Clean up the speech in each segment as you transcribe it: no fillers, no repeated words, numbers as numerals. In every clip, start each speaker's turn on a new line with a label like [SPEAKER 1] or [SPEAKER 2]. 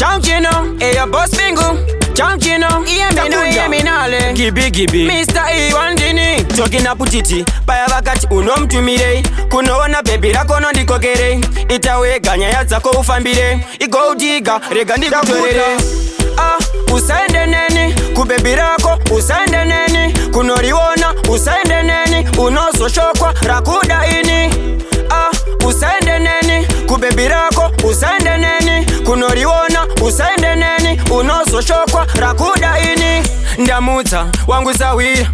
[SPEAKER 1] Chankino, your boss bingo. Chankino, hear me nale. Gibi, Mr. Iwandini. Chokina putiti, paya wakati unomtumire. Kunoona baby lako nondikokere. Itawe ganya yatsako ufambire. Igo diga, rega ndikutorere. Usaende neni, kubebi lako usaende neni. Kunoriona usaende neni, unososhokwa rakuda ini. Usaende neni, kubebi lako usaende neni. Kunoriona usaende neni, unososhokwa rakuda ini. Ndamuta wangu sawira,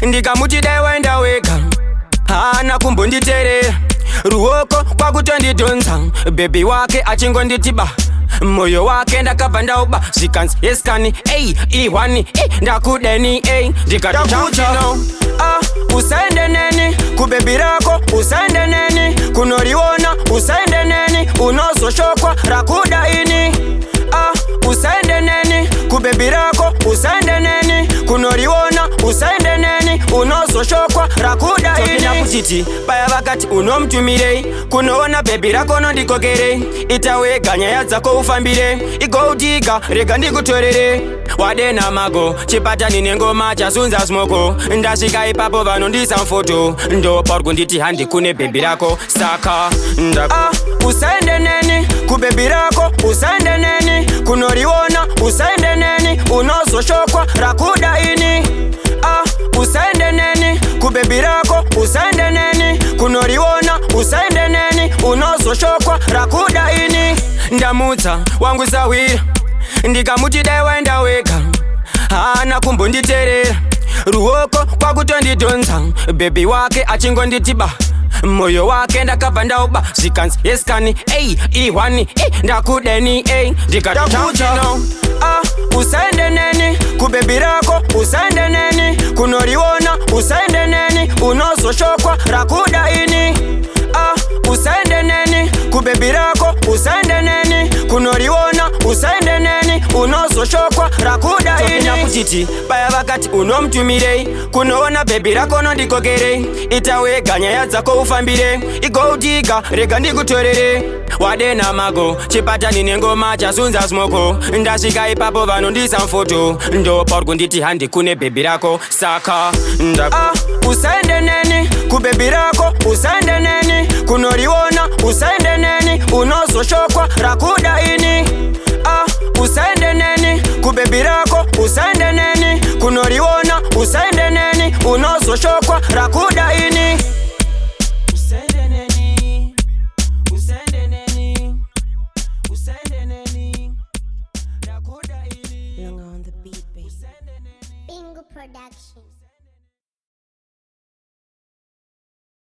[SPEAKER 1] ndikamuchidaiwa ndaweka. Hana kumbunditerera, ruoko kwa kutondidonza. Baby wake achingonditiba, moyo wake ndakabva ndauba. Zvikanzi yeskani, iwani, ndakudeni, ndikatakuchino. Usaende neni, kubebi lako usaende neni. Kunoriona usaende neni, unososhokwa rakuda ini. Usaende neni, kubebi lako usaende neni. Kunoriona usaende neni, unososhokwa rakuda ini. Kutiti paya wakati unomtumire. Kunoona baby lako nondikokere. Itawe ganya yatsako ufambire. Igo diga, rega ndikutorere. Wadena mago, chipatani nengoma chasunza smoko. Ndasvika ipapo vanondisa mfoto. Ndoparwa nditi handi kune baby lako. Saka usaende neni, kubebi lako usaende neni. Kunoriona usaende neni, unososhokwa rakuda ini. Usaende neni, kubebi lako usaende neni. Kunoriona usaende neni, unososhokwa rakuda ini. Ndamuta wangu sawira, ndikamuchidaiwa ndaweka. Hana kumbunditerera, ruoko kwa kutondidonza. Baby wake achingonditiba, moyo wake ndakabva ndauba. Zvikanzi yeskani, iwani, ndakudeni, ndikatakuchino. Usaende neni, kubebi lako usaende neni. Kunoriona usaende neni, unososhokwa rakuda ini. Usaende neni, kubebi lako usaende neni. Kunoriona usaende neni, unososhokwa rakuda ini. Kutiti paya wakati unomtumire. Kunoona baby lako nondikokere. Itawe ganya yatsako ufambire. Igo diga, rega ndikutorere. Wadena mago, chipatani nengoma chasunza smoko. Ndasvika ipapo vanondisa mfoto. Ndoparwa nditi handi kune baby lako. Saka usaende neni, kubebi lako usaende neni. Kunoriona usaende neni, unososhokwa rakuda ini. Usaende neni, kubebi lako usaende neni. Kunoriona usaende neni, unososhokwa rakuda ini. Usaende neni, usaende neni, usaende neni, rakuda ini.
[SPEAKER 2] Long on the beat, baby.
[SPEAKER 3] Bingo Production.